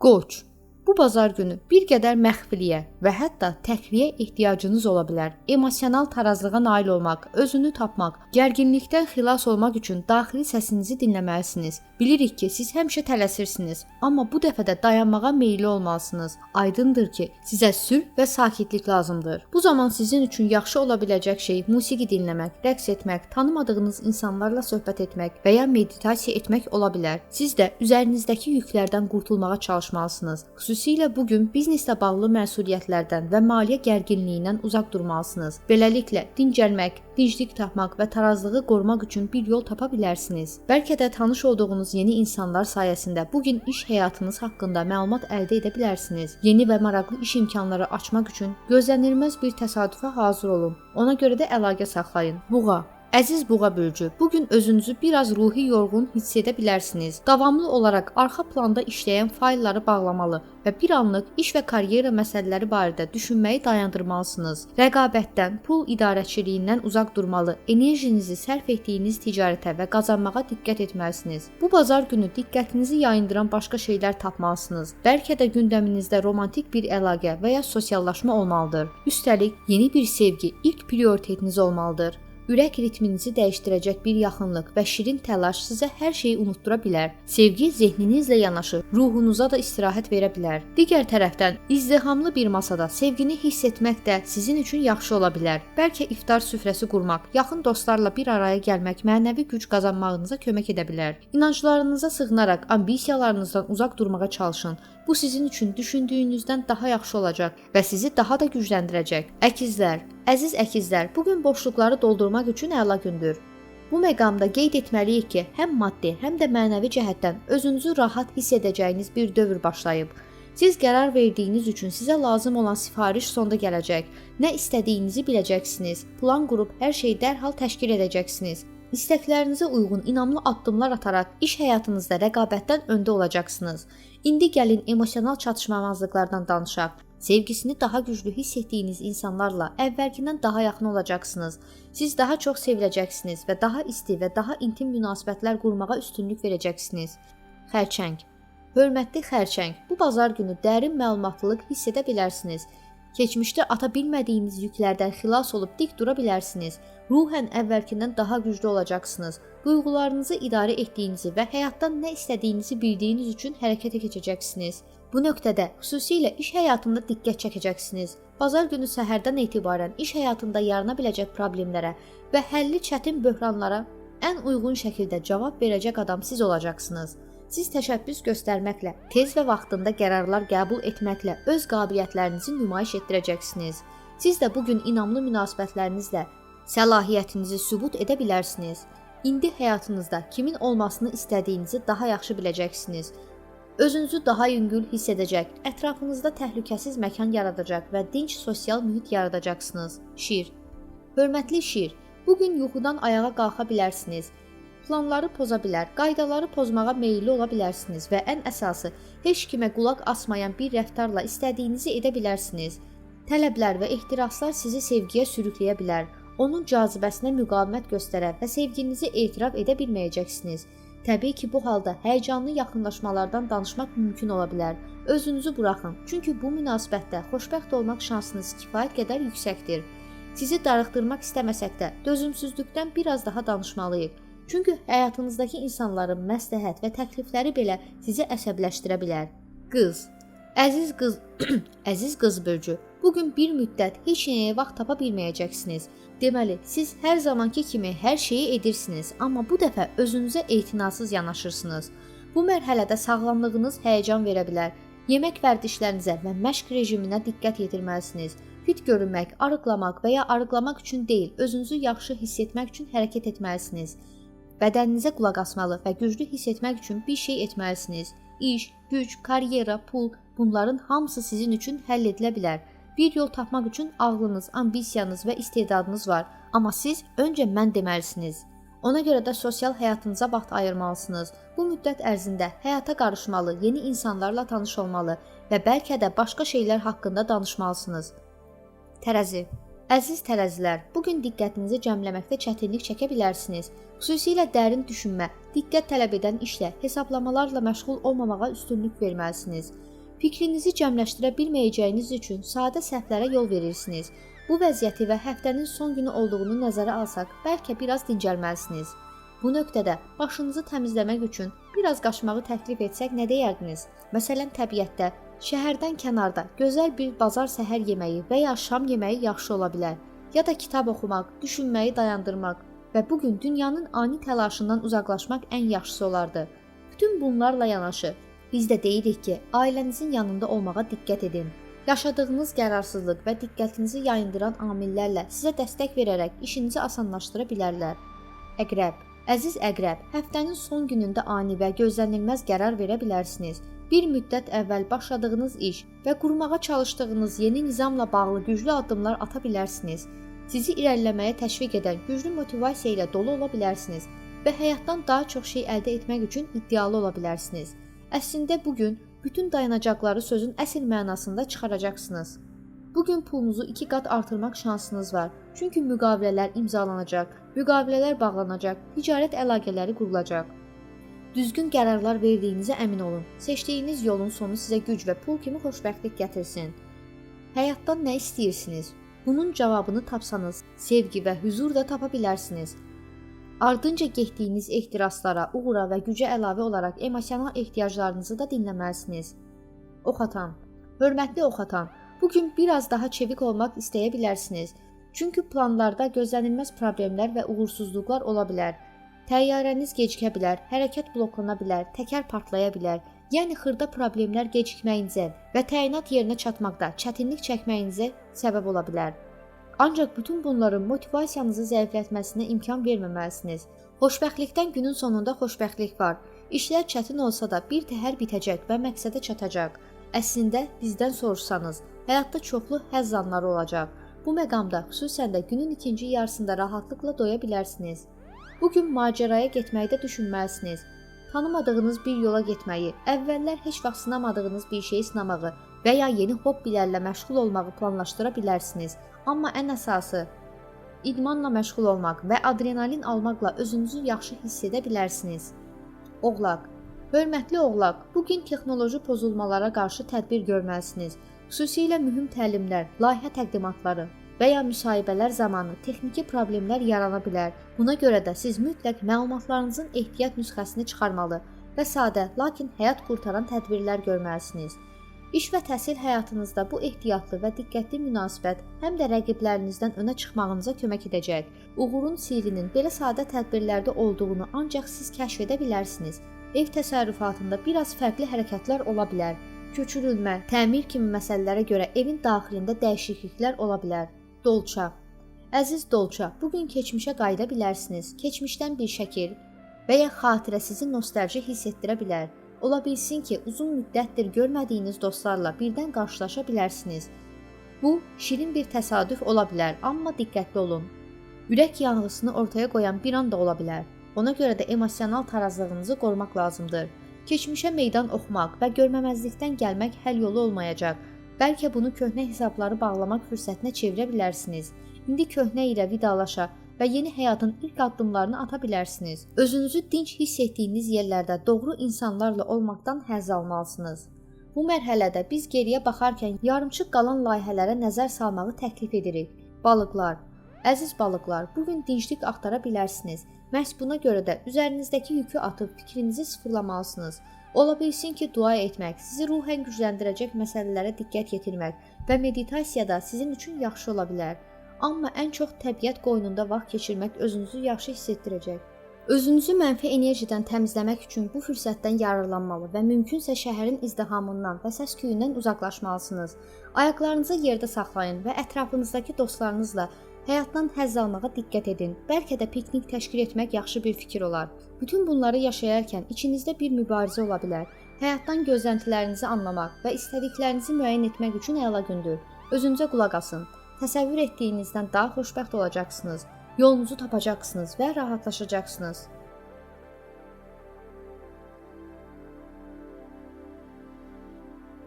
Qoç, bu bazar günü bir qədər məxfiliyə və hətta təkliyə ehtiyacınız ola bilər. Emosional tarazlığa nail olmaq, özünü tapmaq, gərginlikdən xilas olmaq üçün daxili səsinizi dinləməlisiniz. Bilirik ki, siz həmişə tələsirsiniz, amma bu dəfə də dayanmağa meyilli olmalısınız. Aydındır ki, sizə sülh və sakitlik lazımdır. Bu zaman sizin üçün yaxşı ola biləcək şey musiqi dinləmək, rəqs etmək, tanımadığınız insanlarla söhbət etmək və ya meditasiya etmək ola bilər. Siz də üzərinizdəki yüklərdən qurtulmağa çalışmalısınız. Xüsusilə bugün bizneslə bağlı məsuliyyətlərdən və maliyyə gərginliyindən uzaq durmalısınız. Beləliklə, dincəlmək, dinclik tapmaq və tarazlığı qorumaq üçün bir yol tapa bilərsiniz. Bəlkə də tanış olduğunuz yeni insanlar sayəsində bugün iş həyatınız haqqında məlumat əldə edə bilərsiniz. Yeni və maraqlı iş imkanları açmaq üçün gözlənilməz bir təsadüfə hazır olun. Ona görə də əlaqə saxlayın. Buğa. Əziz Buğa bölücü, bugün özünüzü biraz ruhi yorğun hiss edə bilərsiniz. Davamlı olaraq arxa planda işləyən faylları bağlamalı və bir anlıq iş və karyera məsələləri barədə düşünməyi dayandırmalısınız. Rəqabətdən, pul idarəçiliyindən uzaq durmalı, enerjinizi sərf etdiyiniz ticarətə və qazanmağa diqqət etməlisiniz. Bu bazar günü diqqətinizi yayındıran başqa şeylər tapmalısınız. Bəlkə də gündəminizdə romantik bir əlaqə və ya sosiallaşma olmalıdır. Üstəlik, yeni bir sevgi ilk prioritetiniz olmalıdır. Ürək ritminizi dəyişdirəcək bir yaxınlıq və şirin təlaş sizə hər şeyi unutdura bilər. Sevgi zehninizlə yanaşı, ruhunuza da istirahət verə bilər. Digər tərəfdən, izdihamlı bir masada sevgini hiss etmək də sizin üçün yaxşı ola bilər. Bəlkə iftar süfrəsi qurmaq, yaxın dostlarla bir araya gəlmək mənəvi güc qazanmağınıza kömək edə bilər. İnanclarınıza sığınaraq ambisiyalarınızdan uzaq durmağa çalışın. Bu sizin üçün düşündüyünüzdən daha yaxşı olacaq və sizi daha da gücləndirəcək. Əkizlər, əziz əkizlər, bugün boşluqları doldurmaq üçün əla gündür. Bu məqamda qeyd etməliyik ki, həm maddi, həm də mənəvi cəhətdən özünüzü rahat hiss edəcəyiniz bir dövr başlayıb. Siz qərar verdiyiniz üçün sizə lazım olan sifariş sonda gələcək. Nə istədiyinizi biləcəksiniz. Plan qurub hər şeyi dərhal təşkil edəcəksiniz. İstəklərinizə uyğun inamlı addımlar ataraq iş həyatınızda rəqabətdən öndə olacaqsınız. İndi gəlin emosional çatışmamazlıqlardan danışaq. Sevgisini daha güclü hiss etdiyiniz insanlarla əvvəlkindən daha yaxın olacaqsınız. Siz daha çox seviləcəksiniz və daha isti və daha intim münasibətlər qurmağa üstünlük verəcəksiniz. Xərçəng. Hörmətli xərçəng, bu bazar günü dərin məlumatlılıq hiss edə bilərsiniz. Keçmişdə ata bilmədiyiniz yüklərdən xilas olub dik dura bilərsiniz. Ruhən əvvəlkindən daha güclü olacaqsınız. Duyğularınızı idarə etdiyinizi və həyatdan nə istədiyinizi bildiyiniz üçün hərəkətə keçəcəksiniz. Bu nöqtədə xüsusilə iş həyatında diqqət çəkəcəksiniz. Bazar günü səhərdən etibarən iş həyatında yarana biləcək problemlərə və həlli çətin böhranlara ən uyğun şəkildə cavab verəcək adam siz olacaqsınız. Siz təşəbbüs göstərməklə, tez və vaxtında qərarlar qəbul etməklə öz qabiliyyətlərinizi nümayiş etdirəcəksiniz. Siz də bugün inamlı münasibətlərinizlə səlahiyyətinizi sübut edə bilərsiniz. İndi həyatınızda kimin olmasını istədiyinizi daha yaxşı biləcəksiniz. Özünüzü daha yüngül hiss edəcək, ətrafınızda təhlükəsiz məkan yaradacaq və dinc sosial mühit yaradacaqsınız. Şir. Hörmətli şir, bugün yuxudan ayağa qalxa bilərsiniz. Planları poza bilər, qaydaları pozmağa meyilli ola bilərsiniz və ən əsası, heç kimə qulaq asmayan bir rəftarla istədiyinizi edə bilərsiniz. Tələblər və ehtiraslar sizi sevgiyə sürükləyə bilər. Onun cazibəsinə müqavimət göstərə və sevginizi etiraf edə bilməyəcəksiniz. Təbii ki, bu halda həyəcanlı yaxınlaşmalardan danışmaq mümkün ola bilər. Özünüzü buraxın, çünki bu münasibətdə xoşbəxt olmaq şansınız kifayət qədər yüksəkdir. Sizi darıxdırmaq istəməsək də, dözümsüzlükdən biraz daha danışmalıyıq. Çünki həyatınızdakı insanların məsləhət və təklifləri belə sizi əsəbləşdirə bilər. Qız. Əziz qız bölücü, bugün bir müddət heç nəyə vaxt tapa bilməyəcəksiniz. Deməli, siz hər zamanki kimi hər şeyi edirsiniz, amma bu dəfə özünüzə etinasız yanaşırsınız. Bu mərhələdə sağlamlığınız həyəcan verə bilər. Yemək vərdişlərinizə və məşq rejiminə diqqət yetirməlisiniz. Fit görünmək, arıqlamaq və ya arıqlamaq üçün deyil, özünüzü yaxşı hiss etmək üçün hərəkət etməlisiniz. Bədəninizə qulaq asmalı və güclü hiss etmək üçün bir şey etməlisiniz. İş, güc, karyera, pul, bunların hamısı sizin üçün həll edilə bilər. Bir yol tapmaq üçün ağlınız, ambisiyanız və istedadınız var, amma siz öncə mən deməlisiniz. Ona görə də sosial həyatınıza vaxt ayırmalısınız. Bu müddət ərzində həyata qarışmalı, yeni insanlarla tanış olmalı və bəlkə də başqa şeylər haqqında danışmalısınız. Tərəzi. Əziz tərəzilər, bugün diqqətinizi cəmləməkdə çətinlik çəkə bilərsiniz. Xüsusilə dərin düşünmə, diqqət tələb edən işlə, hesablamalarla məşğul olmamağa üstünlük verməlisiniz. Fikrinizi cəmləşdirə bilməyəcəyiniz üçün sadə səhvlərə yol verirsiniz. Bu vəziyyəti və həftənin son günü olduğunu nəzərə alsaq, bəlkə biraz dincəlməlisiniz. Bu nöqtədə başınızı təmizləmək üçün biraz qaçmağı təklif etsək nə deyərdiniz? Məsələn, təbiətdə, şəhərdən kənarda gözəl bir bazar səhər yeməyi və ya şam yeməyi yaxşı ola bilər. Ya da kitab oxumaq, düşünməyi dayandırmaq və bu gün dünyanın ani təlaşından uzaqlaşmaq ən yaxşısı olardı. Bütün bunlarla yanaşı, biz də deyirik ki, ailənizin yanında olmağa diqqət edin. Yaşadığınız qərarsızlıq və diqqətinizi yayındıran amillərlə sizə dəstək verərək işinizi asanlaşdıra bilərlər. Əqrəb. Əziz Əqrəb, həftənin son günündə ani və gözlənilməz qərar verə bilərsiniz. Bir müddət əvvəl başladığınız iş və qurmağa çalışdığınız yeni nizamla bağlı güclü addımlar ata bilərsiniz. Sizi irəliləməyə təşviq edən güclü motivasiya ilə dolu ola bilərsiniz və həyatdan daha çox şey əldə etmək üçün iddialı ola bilərsiniz. Əslində bugün bütün dayanacaqları sözün əsl mənasında çıxaracaqsınız. Bugün pulunuzu 2 qat artırmaq şansınız var. Çünki müqavilələr imzalanacaq, müqavilələr bağlanacaq, ticarət əlaqələri qurulacaq. Düzgün qərarlar verdiyinizə əmin olun. Seçdiyiniz yolun sonu sizə güc və pul kimi xoşbəxtlik gətirsin. Həyatdan nə istəyirsiniz? Bunun cavabını tapsanız, sevgi və huzur da tapa bilərsiniz. Ardınca getdiyiniz ehtiraslara, uğura və gücə əlavə olaraq emosional ehtiyaclarınızı da dinləməlisiniz. Ox atan. Hörmətli ox atan, bugün biraz daha çevik olmaq istəyə bilərsiniz. Çünki planlarda gözlənilməz problemlər və uğursuzluqlar ola bilər. Təyyarəniz gecikə bilər, hərəkət bloklana bilər, təkər partlaya bilər. Yəni xırda problemlər gecikməyinizə və təyinat yerinə çatmaqda çətinlik çəkməyinizə səbəb ola bilər. Ancaq bütün bunların motivasiyanızı zəiflətməsinə imkan verməməlisiniz. Xoşbəxtlikdən günün sonunda xoşbəxtlik var. İşlər çətin olsa da bir təhər bitəcək və məqsədə çatacaq. Əslində bizdən soruşsanız, həyatda çoxlu həzz anları olacaq. Bu məqamda xüsusən də günün ikinci yarısında rahatlıqla doya bilərsiniz. Bugün macəraya getməyi də düşünməlisiniz. Tanımadığınız bir yola getməyi, əvvəllər heç vaxt sınamadığınız bir şeyi sınamağı və ya yeni hobbilərlə məşğul olmağı planlaşdıra bilərsiniz. Amma ən əsası, idmanla məşğul olmaq və adrenalin almaqla özünüzü yaxşı hiss edə bilərsiniz. Oğlaq. Hörmətli oğlaq, bugün texnoloji pozulmalara qarşı tədbir görməlisiniz. Xüsusilə mühüm təlimlər, layihə təqdimatları və ya müsahibələr zamanı texniki problemlər yarana bilər. Buna görə də siz mütləq məlumatlarınızın ehtiyat nüsxəsini çıxarmalı və sadə, lakin həyat qurtaran tədbirlər görməlisiniz. İş və təhsil həyatınızda bu ehtiyatlı və diqqətli münasibət həm də rəqiblərinizdən önə çıxmağınıza kömək edəcək. Uğurun sirrinin belə sadə tədbirlərdə olduğunu ancaq siz kəşf edə bilərsiniz. Ev təsərrüfatında biraz fərqli hərəkətlər ola bilər. Köçürülmə, təmir kimi məsələlərə görə evin daxilində dəyişikliklər ola bilər. Dolça. Əziz Dolça, bugün keçmişə qayıda bilərsiniz. Keçmişdən bir şəkil və ya xatirə sizi nostalji hiss etdirə bilər. Ola bilsin ki, uzun müddətdir görmədiyiniz dostlarla birdən qarşılaşa bilərsiniz. Bu, şirin bir təsadüf ola bilər, amma diqqətli olun. Ürək yanğısını ortaya qoyan bir an da ola bilər. Ona görə də emosional tarazlığınızı qorumaq lazımdır. Keçmişə meydan oxumaq və görməməzlikdən gəlmək həll yolu olmayacaq. Bəlkə bunu köhnə hesabları bağlamaq fürsətinə çevirə bilərsiniz. İndi köhnə ilə vidalaşa və yeni həyatın ilk addımlarını ata bilərsiniz. Özünüzü dinc hiss etdiyiniz yerlərdə doğru insanlarla olmaqdan həzz almalısınız. Bu mərhələdə biz geriyə baxarkən yarımçıq qalan layihələrə nəzər salmağı təklif edirik. Balıqlar. Əziz balıqlar, bugün dinclik axtara bilərsiniz. Məhz buna görə də üzərinizdəki yükü atıb fikrinizi sıfırlamalısınız. Ola bilsin ki, dua etmək, sizi ruhən gücləndirəcək məsələlərə diqqət yetirmək və meditasiyada sizin üçün yaxşı ola bilər. Amma ən çox təbiət qoynunda vaxt keçirmək özünüzü yaxşı hiss etdirəcək. Özünüzü mənfi enerjidən təmizləmək üçün bu fürsətdən yararlanmalı və mümkünsə şəhərin izdihamından və səs-küyündən uzaqlaşmalısınız. Ayaqlarınızı yerdə saxlayın və ətrafınızdakı dostlarınızla həyatdan həzz almağa diqqət edin. Bəlkə də piknik təşkil etmək yaxşı bir fikir olar. Bütün bunları yaşayarkən içinizdə bir mübarizə ola bilər. Həyatdan gözləntilərinizi anlamaq və istədiklərinizi müəyyən etmək üçün əla gündür. Özünüzə qulaq asın. Təsəvvür etdiyinizdən daha xoşbəxt olacaqsınız. Yolunuzu tapacaqsınız və rahatlaşacaqsınız.